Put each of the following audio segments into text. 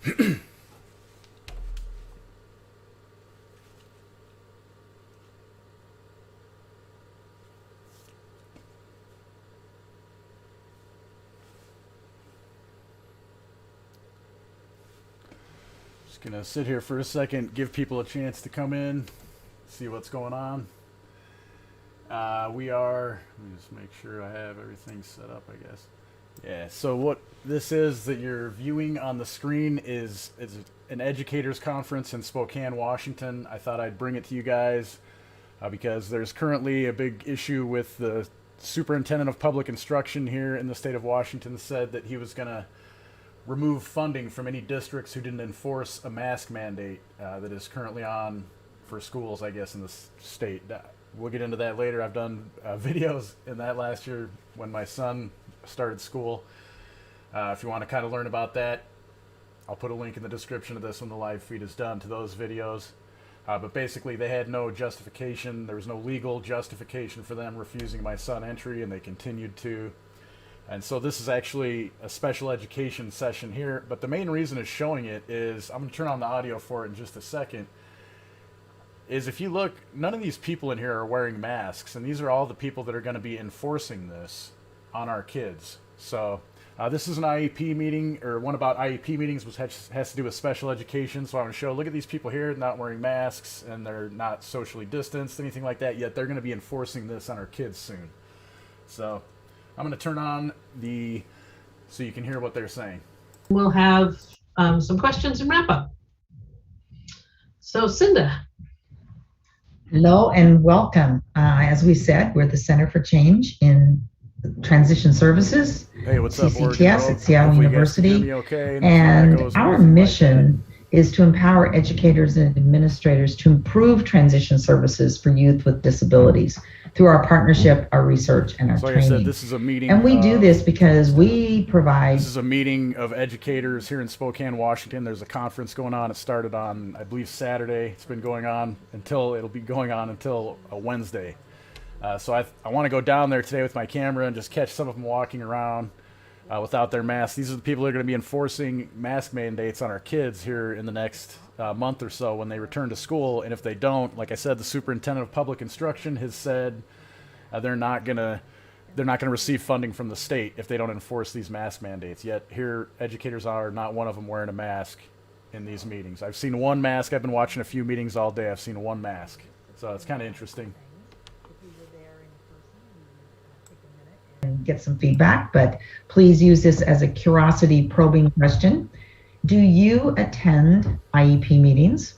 Just gonna sit here for a second, give people a chance to come in, see what's going on. Let me just make sure I have everything set up, I guess. Yeah, so what this is that you're viewing on the screen is an educators conference in Spokane, Washington. I thought I'd bring it to you guys because there's currently a big issue with the superintendent of public instruction here in the state of Washington said that he was going to remove funding from any districts who didn't enforce a mask mandate that is currently on for schools, I guess, in the state. We'll get into that later. I've done videos in that last year when my son started school. If you want to kind of learn about that, I'll put a link in the description of this when the live feed is done to those videos. But basically, they had no justification. There was no legal justification for them refusing my son entry, and they continued to. And so this is actually a special education session here. But the main reason it's showing it is, I'm going to turn on the audio for it in just a second, is if you look, none of these people in here are wearing masks, and these are all the people that are going to be enforcing this on our kids. So this is an IEP meeting, or one about IEP meetings, which has to do with special education. So I want to show, look at these people here not wearing masks, and they're not socially distanced, anything like that, yet they're going to be enforcing this on our kids soon. So I'm going to turn on so you can hear what they're saying. We'll have some questions and wrap up. So Cinda. Hello and welcome. As we said, we're the Center for Change in Transition Services. Hey, what's up, CCTS at Seattle University. Okay, and our mission is to empower educators and administrators to improve transition services for youth with disabilities through our partnership, our research, and our training. Like I said, this is a meeting. And we do this because we provide... This is a meeting of educators here in Spokane, Washington. There's a conference going on. It started on, I believe, Saturday. It's been going on it'll be going on until Wednesday. So I want to go down there today with my camera and just catch some of them walking around without their masks. These are the people that are going to be enforcing mask mandates on our kids here in the next month or so when they return to school. And if they don't, like I said, the superintendent of public instruction has said they're not going to receive funding from the state if they don't enforce these mask mandates. Yet here, educators are not one of them wearing a mask in these meetings. I've seen one mask. I've been watching a few meetings all day. I've seen one mask. So it's kind of interesting. And get some feedback, but please use this as a curiosity probing question. Do you attend IEP meetings?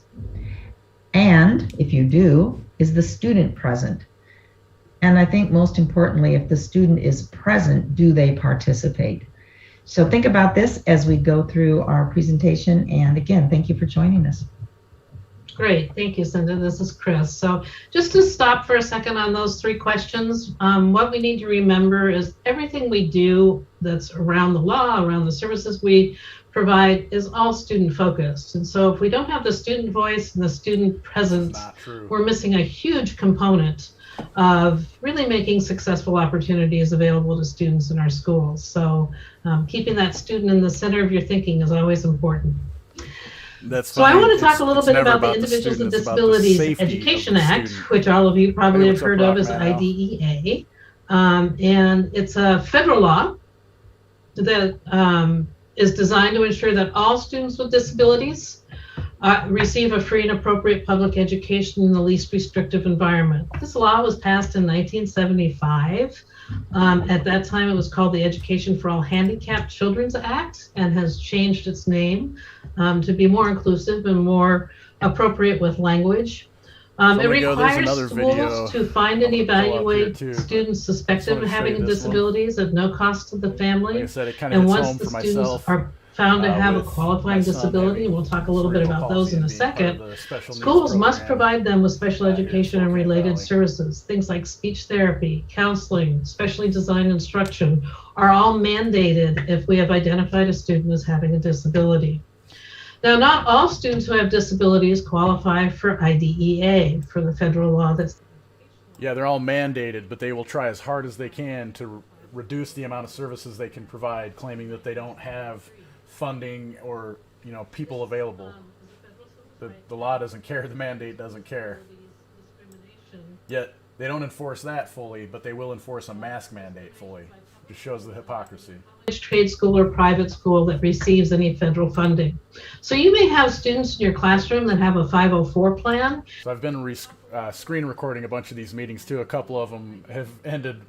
And if you do, is the student present? And I think most importantly, if the student is present, do they participate? So think about this as we go through our presentation. And again, thank you for joining us. Great, thank you, Cinda. This is Chris. So just to stop for a second on those three questions, what we need to remember is everything we do that's around the law, around the services we provide, is all student focused. And so if we don't have the student voice and the student presence, we're missing a huge component of really making successful opportunities available to students in our schools. So keeping that student in the center of your thinking is always important. So I want to talk a little bit about the Individuals with Disabilities Education Act, which all of you probably have heard of as IDEA. And it's a federal law that is designed to ensure that all students with disabilities receive a free and appropriate public education in the least restrictive environment. This law was passed in 1975. At that time, it was called the Education for All Handicapped Children's Act and has changed its name to be more inclusive and more appropriate with language. It requires schools to find and evaluate students suspected of having disabilities at no cost to the family. And once the students are found to have a qualifying disability, and we'll talk a little bit about those in a second, schools must provide them with special education and related services. Things like speech therapy, counseling, specially designed instruction are all mandated if we have identified a student as having a disability. Now, not all students who have disabilities qualify for IDEA, for the federal law that's... Yeah, they're all mandated, but they will try as hard as they can to reduce the amount of services they can provide, claiming that they don't have funding or people available. The law doesn't care, the mandate doesn't care. Yet they don't enforce that fully, but they will enforce a mask mandate fully. It just shows the hypocrisy. Which trade school or private school that receives any federal funding. So you may have students in your classroom that have a 504 plan. So I've been screen recording a bunch of these meetings too. A couple of them have ended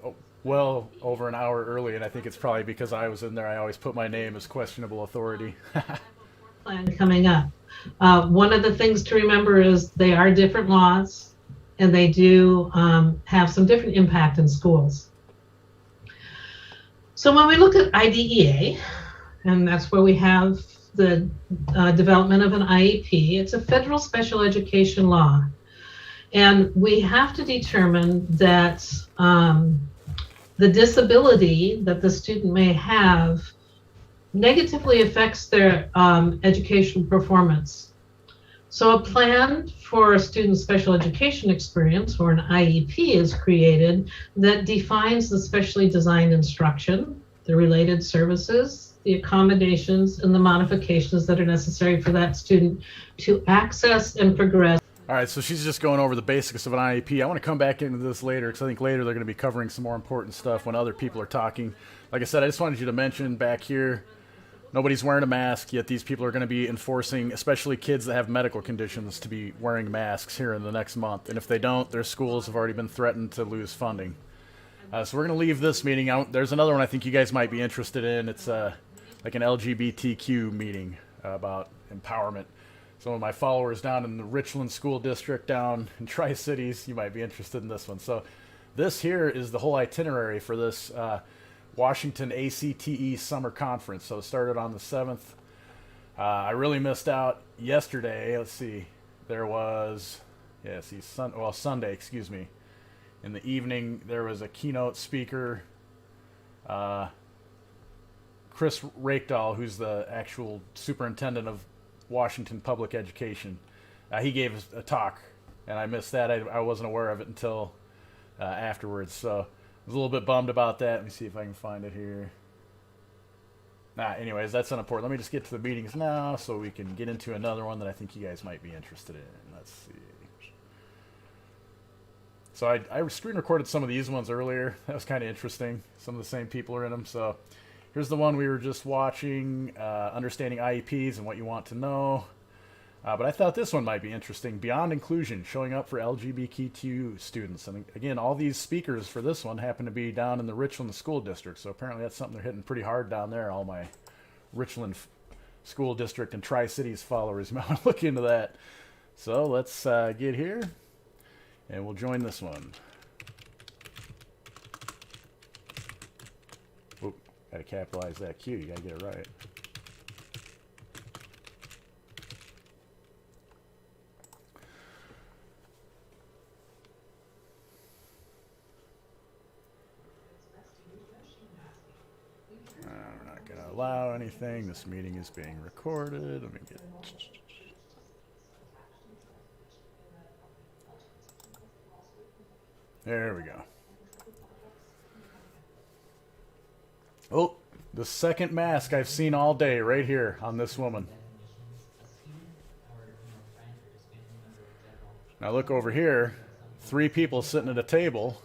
well over an hour early, and I think it's probably because I was in there. I always put my name as questionable authority. Plan coming up. One of the things to remember is they are different laws, and they do have some different impact in schools. So when we look at IDEA, and that's where we have the development of an IEP, it's a federal special education law. And we have to determine that the disability that the student may have negatively affects their educational performance. So a plan for a student's special education experience, or an IEP, is created that defines the specially designed instruction, the related services, the accommodations, and the modifications that are necessary for that student to access and progress. All right, so she's just going over the basics of an IEP. I want to come back into this later because I think later they're going to be covering some more important stuff when other people are talking. Like I said, I just wanted you to mention back here, nobody's wearing a mask, yet these people are going to be enforcing, especially kids that have medical conditions, to be wearing masks here in the next month. And if they don't, their schools have already been threatened to lose funding. So we're going to leave this meeting out. There's another one I think you guys might be interested in. It's like an LGBTQ meeting about empowerment. Some of my followers down in the Richland School District down in Tri-Cities, you might be interested in this one. So this here is the whole itinerary for this Washington ACTE Summer Conference. So it started on the 7th. I really missed out yesterday. Let's see. There was, Sunday, excuse me. In the evening, there was a keynote speaker, Chris Rakedahl, who's the actual superintendent of Washington Public Education. He gave us a talk, and I missed that. I wasn't aware of it until afterwards. So I was a little bit bummed about that. Let me see if I can find it here. Anyways, that's unimportant. Let me just get to the meetings now so we can get into another one that I think you guys might be interested in. Let's see. So I screen recorded some of these ones earlier. That was kind of interesting. Some of the same people are in them. So here's the one we were just watching, understanding IEPs and what you want to know. But I thought this one might be interesting. Beyond Inclusion, showing up for LGBTQ students. And again, all these speakers for this one happen to be down in the Richland School District. So apparently that's something they're hitting pretty hard down there. All my Richland School District and Tri-Cities followers, you might want to look into that. So let's get here. And we'll join this one. Oop, gotta capitalize that Q. You gotta get it right. We're not gonna allow anything. This meeting is being recorded. Let me get. There we go. Oh, the second mask I've seen all day right here on this woman. Now look over here. 3 people sitting at a table.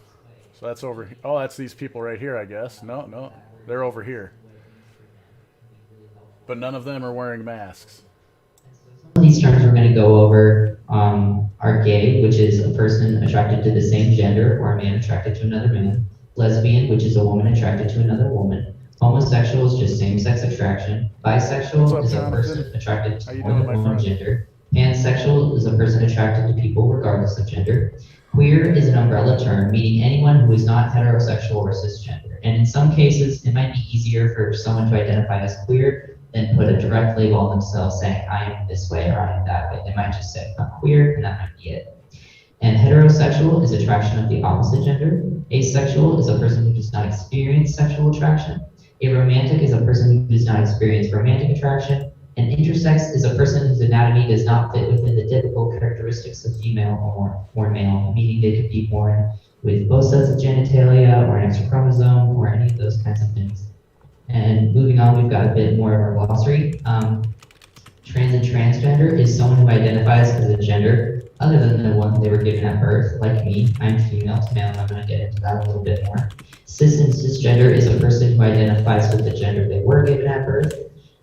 So that's over. Oh, that's these people right here, I guess. No, they're over here. But none of them are wearing masks. These terms we're going to go over are gay, which is a person attracted to the same gender, or a man attracted to another man. Lesbian, which is a woman attracted to another woman. Homosexual is just same-sex attraction. Bisexual is a person attracted to more than one gender. Pansexual is a person attracted to people regardless of gender. Queer is an umbrella term, meaning anyone who is not heterosexual or cisgender. And in some cases, it might be easier for someone to identify as queer than put a direct label on themselves saying, I am this way or I am that way. They might just say, I'm queer, and that might be it. And heterosexual is attraction of the opposite gender. Asexual is a person who does not experience sexual attraction. Aromantic is a person who does not experience romantic attraction. And intersex is a person whose anatomy does not fit within the typical characteristics of female or male, meaning they could be born with both sets of genitalia or an extra chromosome or any of those kinds of things. And moving on, we've got a bit more of our glossary. Trans and transgender is someone who identifies as a gender other than the one they were given at birth, like me. I'm female to male, and I'm going to get into that a little bit more. Cis and cisgender is a person who identifies with the gender they were given at birth.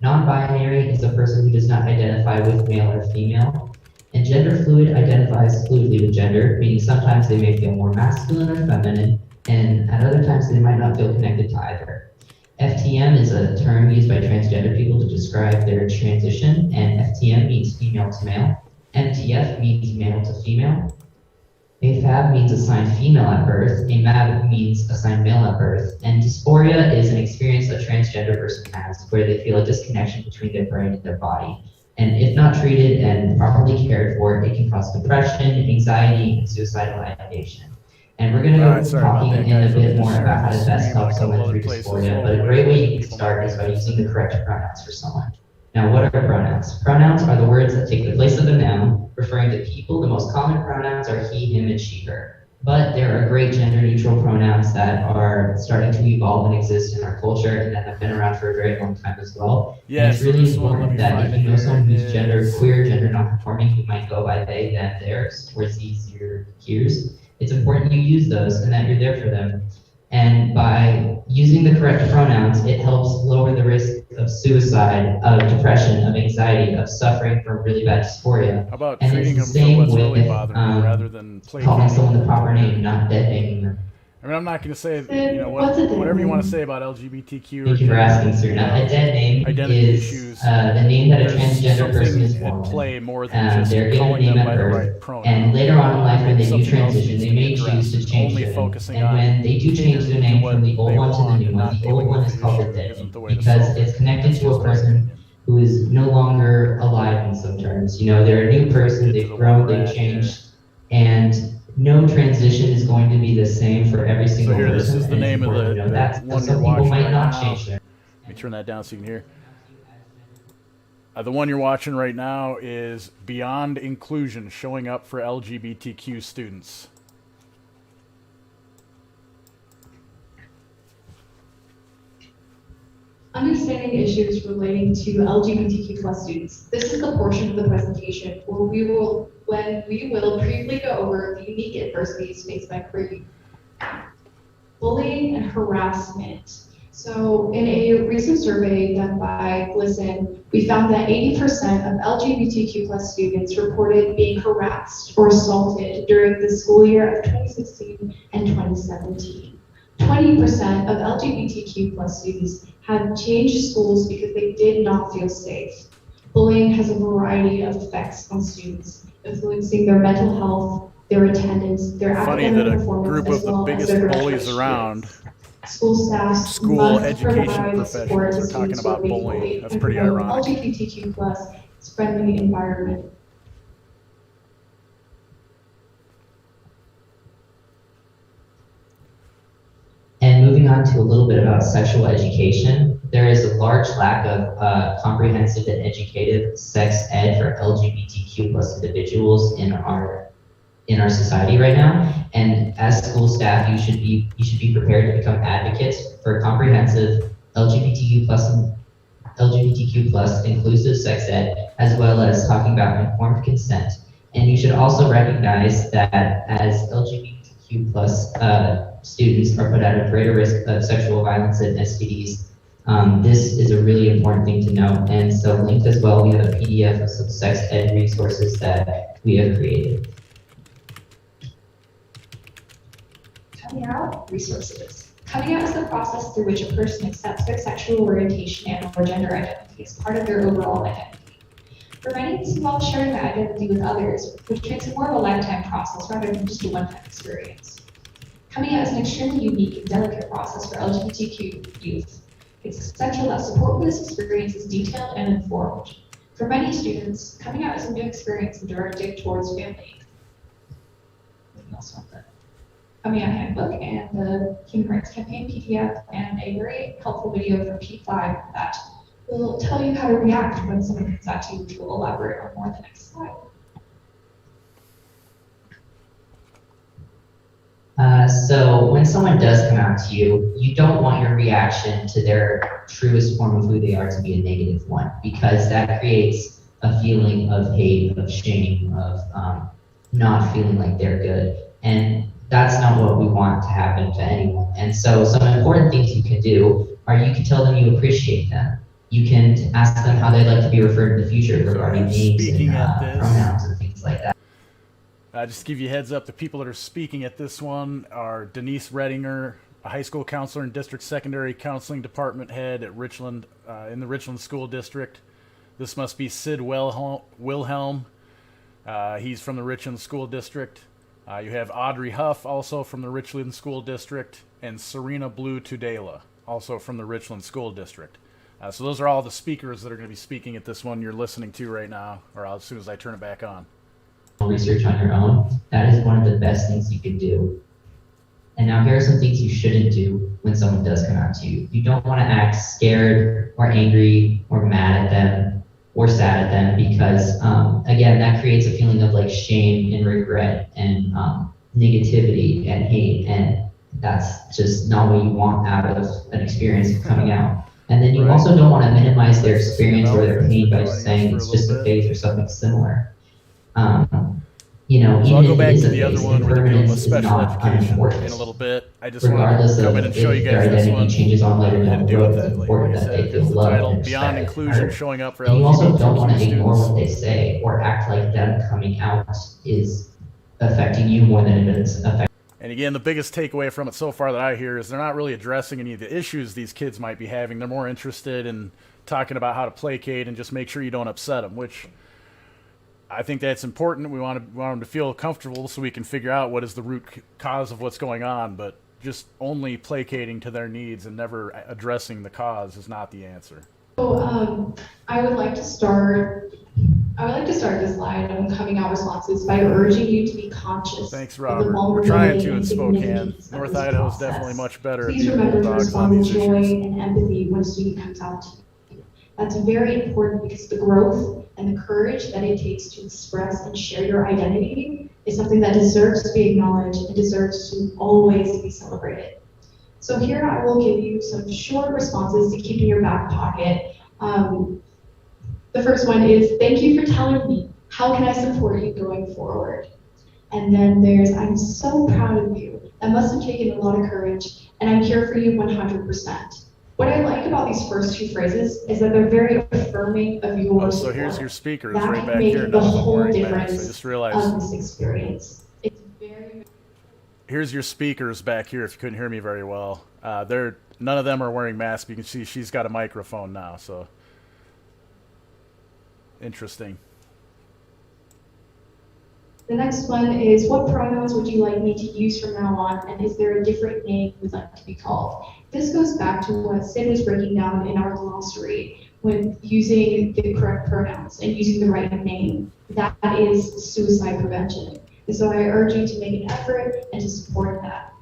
Non-binary is a person who does not identify with male or female. And gender fluid identifies fluidly with gender, meaning sometimes they may feel more masculine or feminine, and at other times they might not feel connected to either. FTM is a term used by transgender people to describe their transition, and FTM means female to male. MTF means male to female. AFAB means assigned female at birth. AMAB means assigned male at birth. And dysphoria is an experience a transgender person has where they feel a disconnection between their brain and their body. And if not treated and properly cared for, it can cause depression, anxiety, and suicidal ideation. And we're going to go talking in a bit more about how to best help someone through dysphoria, but a great way you can start is by using the correct pronouns for someone. Now, what are pronouns? Pronouns are the words that take the place of a noun, referring to people. The most common pronouns are he, him, and she, her. But there are great gender-neutral pronouns that are starting to evolve and exist in our culture and that have been around for a very long time as well. Yes, and it's really important that if you know someone who's gender queer, gender non-conforming, who might go by they, them, theirs, or z's, your, hers, it's important you use those and that you're there for them. And by using the correct pronouns, it helps lower the risk of suicide, of depression, of anxiety, of suffering from really bad dysphoria. How about and treating it's them the for what's same really with bothering them rather than calling someone the proper name, not dead naming them. I mean, I'm not going to say, you know, whatever you want to say about LGBTQ. Thank you for asking, sir. Now, a dead name is the name that a transgender person is born with. Play more than just they're given a calling name them at by the birth, right pronoun. and later on in life when they do Something else transition, needs they to be may choose to addressed. change Only their name. focusing And on when they do change their name from the old one to the new one, the old one is called a dead name because it's connected to a person who is no longer alive in some terms. You know, they're a new person, they've grown, they've changed, and no transition is going to be the same for every single person. This is the name of the one you're watching right now. Let me turn that down so you can hear. The one you're watching right now is Beyond Inclusion, showing up for LGBTQ students. Understanding issues relating to LGBTQ+ students. This is the portion of the presentation where we will briefly go over the unique adversities faced by queer youth. Bullying and harassment. So in a recent survey done by Listen, we found that 80% of LGBTQ+ students reported being harassed or assaulted during the school year of 2016 and 2017. 20% of LGBTQ+ students have changed schools because they did not feel safe. Bullying has a variety of effects on students, influencing their mental health, their attendance, their academic performance, as well as their bullies around. School staff, school education professionals are talking about bullying. That's pretty ironic. LGBTQ+ friendly environment. And moving on to a little bit about sexual education, there is a large lack of comprehensive and educative sex ed for LGBTQ+ individuals in our society right now. And as school staff, you should be prepared to become advocates for comprehensive LGBTQ+ inclusive sex ed, as well as talking about informed consent. And you should also recognize that as LGBTQ+ students are put at a greater risk of sexual violence and STDs. This is a really important thing to know. And so linked as well, we have a PDF of some sex ed resources that we have created. Coming out resources. Coming out is the process through which a person accepts their sexual orientation and or gender identity as part of their overall identity. For many, this involves sharing that identity with others, which makes it more of a lifetime process rather than just a one-time experience. Coming out is an extremely unique and delicate process for LGBTQ youth. It's essential that support for this experience is detailed and informed. For many students, coming out is a new experience and directed towards family. Coming Out Handbook and the Human Rights Campaign PDF and a very helpful video from P5 that will tell you how to react when someone comes at you, which will elaborate on more in the next slide. So when someone does come out to you, you don't want your reaction to their truest form of who they are to be a negative one, because that creates a feeling of hate, of shame, of not feeling like they're good. And that's not what we want to happen to anyone. And so some important things you can do are you can tell them you appreciate them. You can ask them how they'd like to be referred in the future regarding names and pronouns and things like that. Just to give you a heads up, the people that are speaking at this one are Denise Redinger, a high school counselor and district secondary counseling department head at Richland, in the Richland School District. This must be Sid Wilhelm. He's from the Richland School District. You have Audrey Huff, also from the Richland School District, and Serena Blue Tudela, also from the Richland School District. So those are all the speakers that are going to be speaking at this one you're listening to right now, or as soon as I turn it back on. Research on your own, that is one of the best things you can do. And now here are some things you shouldn't do when someone does come out to you. You don't want to act scared or angry or mad at them or sad at them because, again, that creates a feeling of like shame and regret and negativity and hate. And that's just not what you want out of an experience of coming out. And then you also don't want to minimize their experience or their pain by saying it's just a phase or something similar. You know, So even I'll go if back it is to a the other phase, one where they're dealing with impermanence is special not education unimportant. in a little bit. I just want Regardless to come of in and show you if their guys this identity one. changes on later And down the deal road, with it's that. Like important I that said, they feel here's the loved title, and Beyond respected. Inclusion, Showing Up for And you also don't want to LGBTQ ignore students. what they say or act like them coming out is affecting you more than it is affecting. And again, the biggest takeaway from it so far that I hear is they're not really addressing any of the issues these kids might be having. They're more interested in talking about how to placate and just make sure you don't upset them, which I think that's important. We want them to feel comfortable so we can figure out what is the root cause of what's going on, but just only placating to their needs and never addressing the cause is not the answer. So I would like to start this slide on coming out responses by urging you to be conscious. Thanks, of the Robert. We're vulnerability trying to in and Spokane. significance of North this Idaho is process. definitely much better at Please being remember to bulldogs on respond with these joy issues. and empathy when a student comes out to you. That's very important because the growth and the courage that it takes to express and share your identity is something that deserves to be acknowledged and deserves to always be celebrated. So here I will give you some short responses to keep in your back pocket. The first one is, thank you for telling me. How can I support you going forward? And then there's, I'm so proud of you. That must have taken a lot of courage, and I'm here for you 100%. What I like about these first two phrases is that they're very affirming of your So here's support. your speakers That right can back make here. the None of them whole wearing masks. I difference just realized. of this experience. It's very. Here's your speakers back here. If you couldn't hear me very well, none of them are wearing masks. You can see she's got a microphone now. So interesting. The next one is, what pronouns would you like me to use from now on, and is there a different name you'd like to be called? This goes back to what Sid was breaking down in our glossary when using the correct pronouns and using the right name. That is suicide prevention. And so I urge you to make an effort and to support that.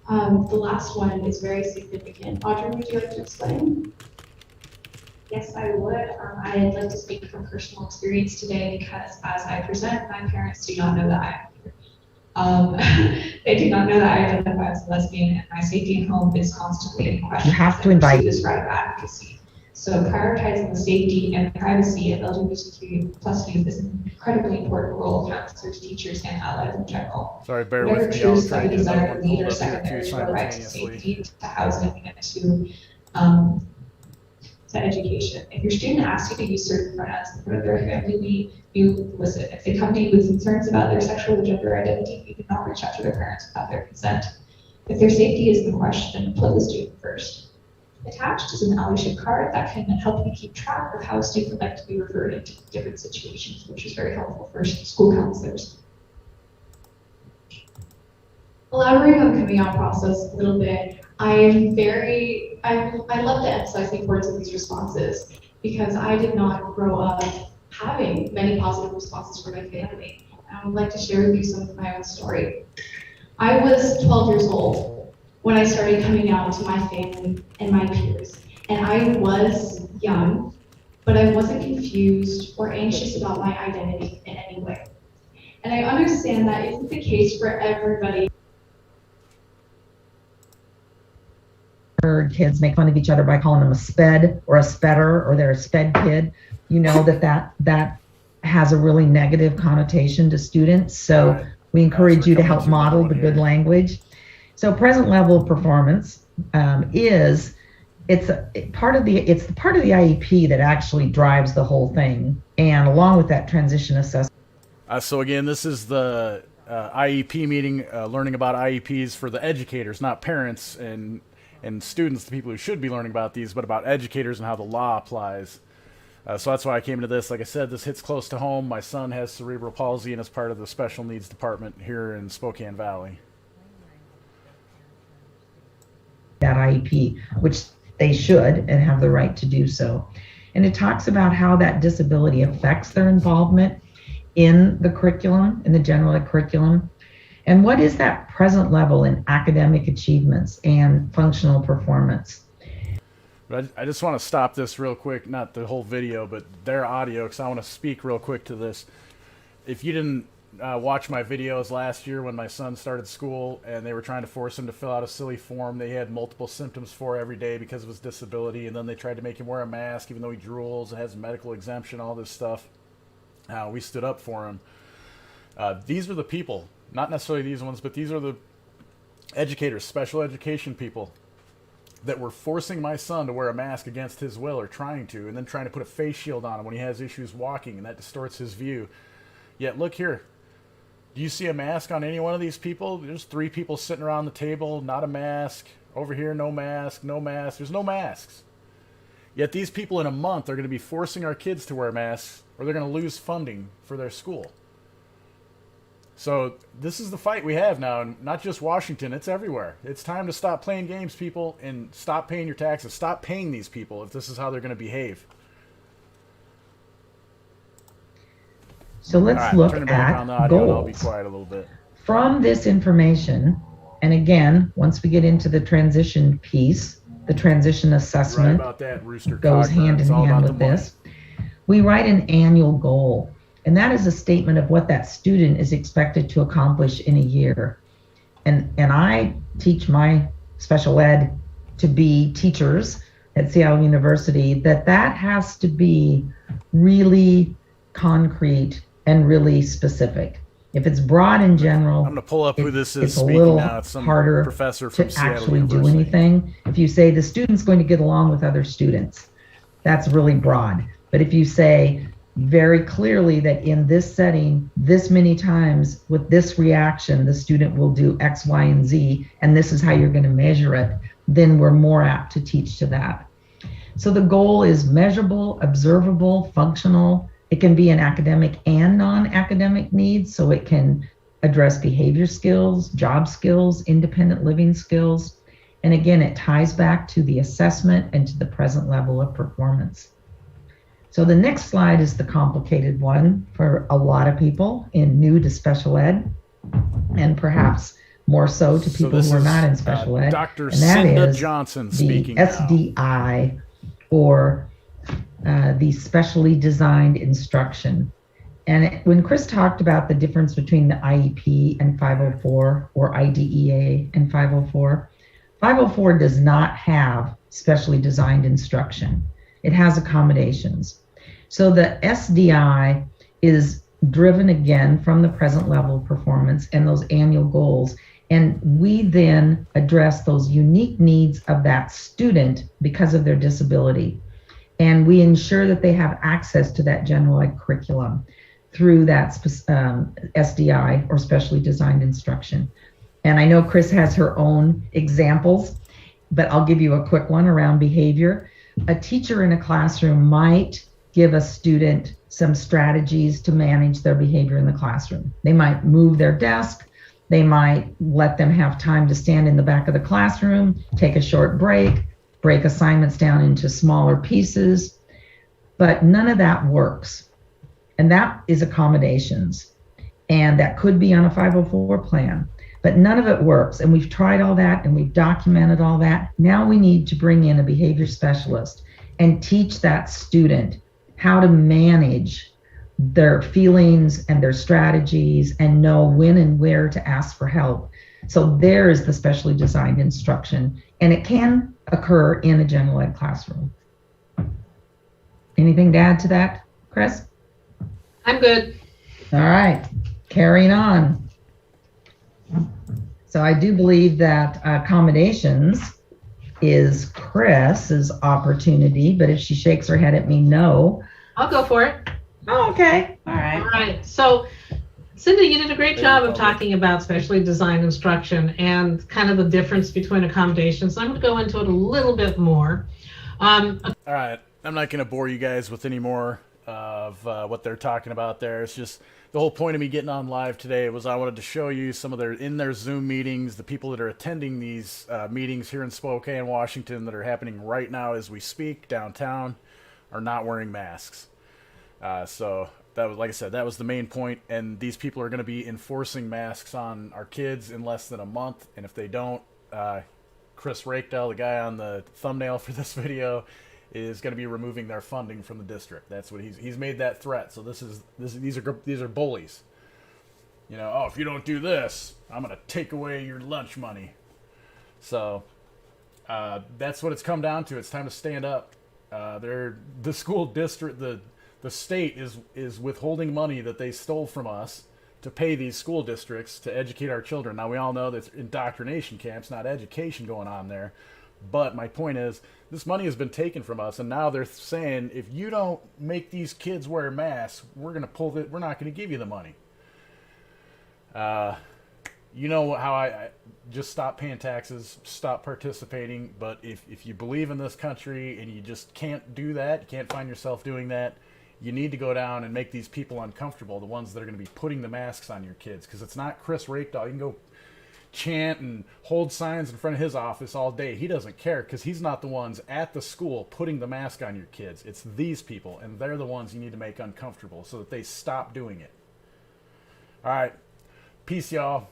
The last one is very significant. Audrey, would you like to explain? Yes, I would. I'd like to speak from personal experience today because as I present, my parents do not know that I'm here. They do not know that I identify as a lesbian, and my safety at home is constantly in question. You have to invite this right of advocacy. So prioritizing the safety and privacy of LGBTQ plus youth is an incredibly important role of counselors, teachers, and allies in general. Sorry, bear Whatever with me. I'll truths try that to we get another desire one to lead pulled are up here too secondary to our right to simultaneously. safety, to housing, and to education. If your student asks you to use certain pronouns in front of their family, you listen. If they come to you with concerns about their sexual or gender identity, you do not reach out to their parents without their consent. If their safety is the question, put the student first. Attached is an allyship card that can help you keep track of how a student would like to be referred into different situations, which is very helpful for school counselors. Elaborating on the coming out process a little bit, I love to emphasize the importance of these responses because I did not grow up having many positive responses from my family. I would like to share with you some of my own story. I was 12 years old when I started coming out to my family and my peers. And I was young, but I wasn't confused or anxious about my identity in any way. And I understand that isn't the case for everybody. heard kids make fun of each other by calling them a sped or a spedder, or they're a sped kid. You know that has a really negative connotation to students. So Right. we encourage you to coming help to model another the one good here. language. So present level of performance it's part of the IEP that actually drives the whole thing, and along with that transition assessment. So again, this is the IEP meeting, learning about IEPs for the educators, not parents and students, the people who should be learning about these, but about educators and how the law applies. So that's why I came into this. Like I said, this hits close to home. My son has cerebral palsy and is part of the special needs department here in Spokane Valley. That IEP, which they should and have the right to do so. And it talks about how that disability affects their involvement in the curriculum, in the general ed curriculum, and what is that present level in academic achievements and functional performance. But I just want to stop this real quick, not the whole video, but their audio, because I want to speak real quick to this. If you didn't watch my videos last year when my son started school and they were trying to force him to fill out a silly form they had multiple symptoms for every day because of his disability, and then they tried to make him wear a mask even though he drools and has medical exemption, all this stuff. We stood up for him. These are the people, not necessarily these ones, but these are the educators, special education people that were forcing my son to wear a mask against his will, or trying to, and then trying to put a face shield on him when he has issues walking, and that distorts his view. Yet look here. Do you see a mask on any one of these people? There's 3 people sitting around the table, not a mask. Over here, no mask, no mask. There's no masks. Yet these people in a month are going to be forcing our kids to wear masks, or they're going to lose funding for their school. So this is the fight we have now, and not just Washington, it's everywhere. It's time to stop playing games, people, and stop paying your taxes. Stop paying these people if this is how they're going to behave. So let's All right, look turn it back on the at audio and I'll be goals. quiet a little bit. From this information, and again, once we get into the transition piece, the transition Right assessment about that, Rooster goes Cogburn. hand It's in all hand about with the money. this. We write an annual goal, and that is a statement of what that student is expected to accomplish in a year. And I teach my special ed to be teachers at Seattle University that has to be really concrete and really specific. If it's broad in general, I'm going to pull up who this is it's a speaking little now. It's some harder professor from to Seattle actually do University. anything. If you say the student's going to get along with other students, that's really broad. But if you say very clearly that in this setting, this many times with this reaction, the student will do X, Y, and Z, and this is how you're going to measure it, then we're more apt to teach to that. So the goal is measurable, observable, functional. It can be an academic and non-academic needs, so it can address behavior skills, job skills, independent living skills. And again, it ties back to the assessment and to the present level of performance. So the next slide is the complicated one for a lot of people in new to special ed, and perhaps more so to people who are not in special ed. Dr. And that Cinda is Johnson the speaking now. SDI, or the specially designed instruction. And when Chris talked about the difference between the IEP and 504, or IDEA and 504, 504 does not have specially designed instruction. It has accommodations. So the SDI is driven again from the present level of performance and those annual goals. And we then address those unique needs of that student because of their disability. And we ensure that they have access to that general ed curriculum through that SDI, or specially designed instruction. And I know Chris has her own examples, but I'll give you a quick one around behavior. A teacher in a classroom might give a student some strategies to manage their behavior in the classroom. They might move their desk. They might let them have time to stand in the back of the classroom, take a short break assignments down into smaller pieces, but none of that works. And that is accommodations. And that could be on a 504 plan, but none of it works. And we've tried all that and we've documented all that. Now we need to bring in a behavior specialist and teach that student how to manage their feelings and their strategies and know when and where to ask for help. So there is the specially designed instruction, and it can occur in a general ed classroom. Anything to add to that, Chris? I'm good. All right, carrying on. So I do believe that accommodations is Chris's opportunity, but if she shakes her head at me, no. I'll go for it. Oh, okay, all right. All right. So, Cindy, you did a great Hey, job of public. talking about specially designed instruction and kind of the difference between accommodations. I'm going to go into it a little bit more. All right, I'm not going to bore you guys with any more of what they're talking about there. It's just the whole point of me getting on live today was I wanted to show you some of their Zoom meetings, the people that are attending these meetings here in Spokane, Washington, that are happening right now as we speak downtown, are not wearing masks. So that was, like I said, that was the main point. And these people are going to be enforcing masks on our kids in less than a month. And if they don't, Chris Rakedell, the guy on the thumbnail for this video, is going to be removing their funding from the district. That's what he's made that threat. So these are bullies. You know, oh, if you don't do this, I'm going to take away your lunch money. So that's what it's come down to. It's time to stand up. The school district, the state is withholding money that they stole from us to pay these school districts to educate our children. Now, we all know there's indoctrination camps, not education going on there. But my point is, this money has been taken from us, and now they're saying, if you don't make these kids wear masks, we're going to pull it. We're not going to give you the money. You know how I just stop paying taxes, stop participating. But if you believe in this country and you just can't do that, you can't find yourself doing that, you need to go down and make these people uncomfortable, the ones that are going to be putting the masks on your kids. Because it's not Chris Rakedall. You can go chant and hold signs in front of his office all day. He doesn't care, because he's not the ones at the school putting the mask on your kids. It's these people, and they're the ones you need to make uncomfortable so that they stop doing it. All right. Peace, y'all.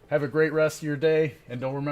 Have a great rest of your day, and don't remember